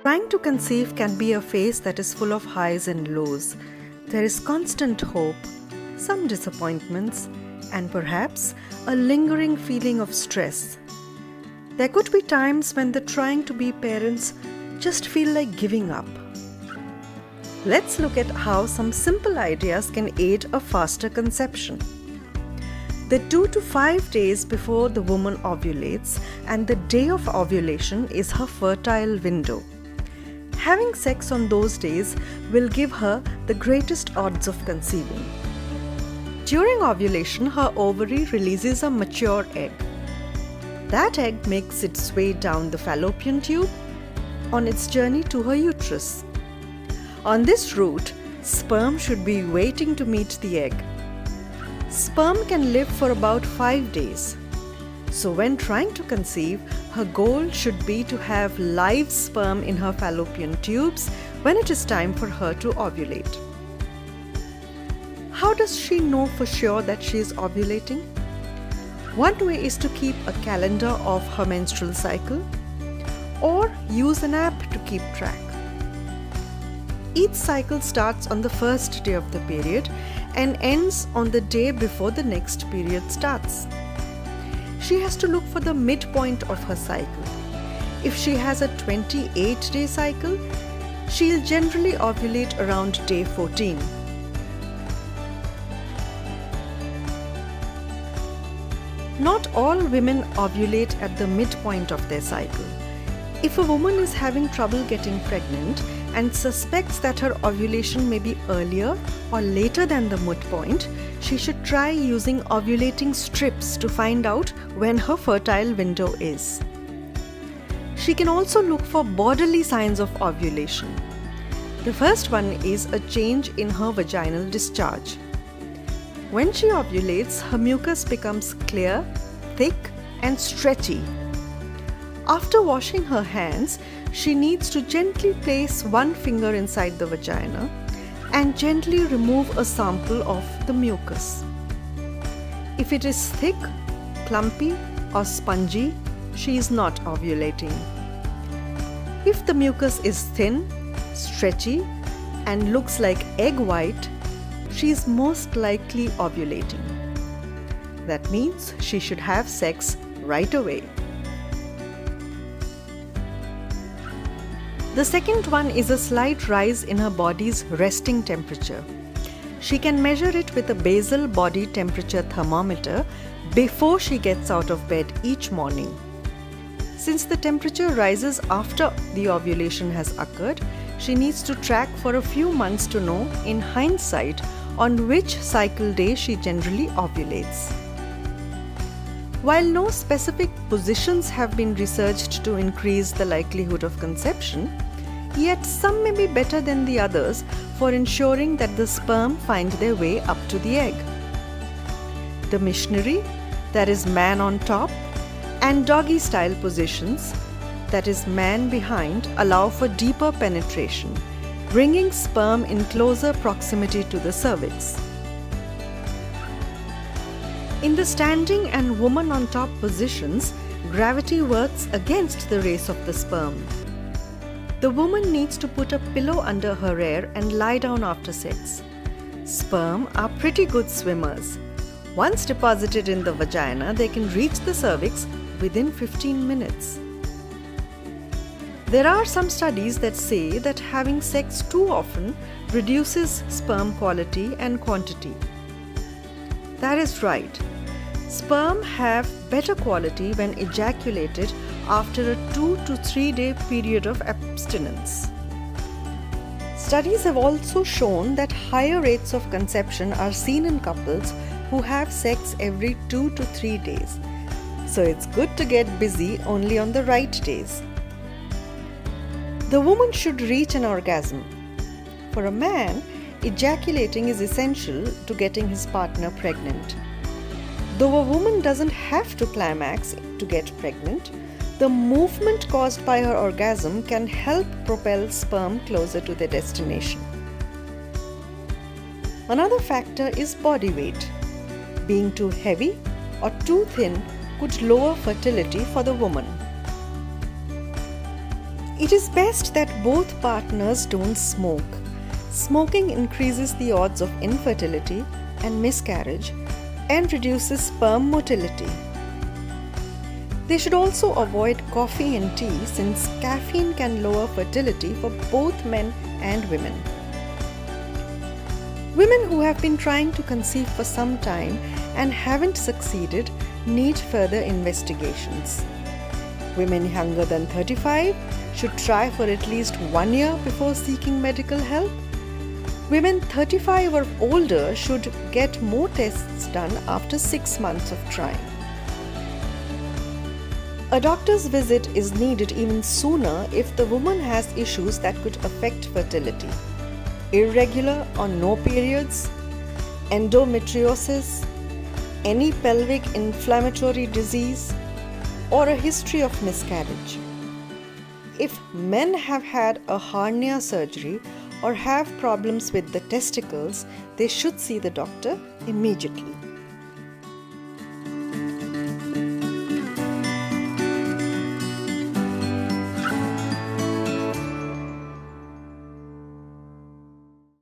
Trying to conceive can be a phase that is full of highs and lows. There is constant hope, some disappointments, and perhaps a lingering feeling of stress. There could be times when the trying to be parents just feel like giving up. Let's look at how some simple ideas can aid a faster conception. The 2 to 5 days before the woman ovulates and the day of ovulation is her fertile window. Having sex on those days will give her the greatest odds of conceiving. During ovulation, her ovary releases a mature egg. That egg makes its way down the fallopian tube on its journey to her uterus. On this route, sperm should be waiting to meet the egg. Sperm can live for about 5 days. So when trying to conceive, her goal should be to have live sperm in her fallopian tubes when it is time for her to ovulate. How does she know for sure that she is ovulating? One way is to keep a calendar of her menstrual cycle or use an app to keep track. Each cycle starts on the first day of the period and ends on the day before the next period starts. She has to look for the midpoint of her cycle. If she has a 28-day cycle, she'll generally ovulate around day 14. Not all women ovulate at the midpoint of their cycle. If a woman is having trouble getting pregnant and suspects that her ovulation may be earlier or later than the midpoint, she should try using ovulating strips to find out when her fertile window is. She can also look for bodily signs of ovulation. The first one is a change in her vaginal discharge. When she ovulates, her mucus becomes clear, thick, and stretchy. After washing her hands, she needs to gently place one finger inside the vagina and gently remove a sample of the mucus. If it is thick, clumpy, or spongy, she is not ovulating. If the mucus is thin, stretchy, and looks like egg white, she is most likely ovulating. That means she should have sex right away. The second one is a slight rise in her body's resting temperature. She can measure it with a basal body temperature thermometer before she gets out of bed each morning. Since the temperature rises after the ovulation has occurred, she needs to track for a few months to know, in hindsight, on which cycle day she generally ovulates. While no specific positions have been researched to increase the likelihood of conception, yet some may be better than the others for ensuring that the sperm find their way up to the egg. The missionary, that is man on top, and doggy style positions, that is man behind, allow for deeper penetration, bringing sperm in closer proximity to the cervix. In the standing and woman on top positions, gravity works against the race of the sperm. The woman needs to put a pillow under her rear and lie down after sex. Sperm are pretty good swimmers. Once deposited in the vagina, they can reach the cervix within 15 minutes. There are some studies that say that having sex too often reduces sperm quality and quantity. That is right. Sperm have better quality when ejaculated after a 2 to 3 day period of abstinence. Studies have also shown that higher rates of conception are seen in couples who have sex every 2 to 3 days. So it's good to get busy only on the right days. The woman should reach an orgasm. For a man, ejaculating is essential to getting his partner pregnant. Though a woman doesn't have to climax to get pregnant, the movement caused by her orgasm can help propel sperm closer to their destination. Another factor is body weight. Being too heavy or too thin could lower fertility for the woman. It is best that both partners don't smoke. Smoking increases the odds of infertility and miscarriage and reduces sperm motility. They should also avoid coffee and tea since caffeine can lower fertility for both men and women. Women who have been trying to conceive for some time and haven't succeeded need further investigations. Women younger than 35 should try for at least 1 year before seeking medical help. Women 35 or older should get more tests done after 6 months of trying. A doctor's visit is needed even sooner if the woman has issues that could affect fertility. Irregular or no periods, endometriosis, any pelvic inflammatory disease, or a history of miscarriage. If men have had a hernia surgery or have problems with the testicles, they should see the doctor immediately.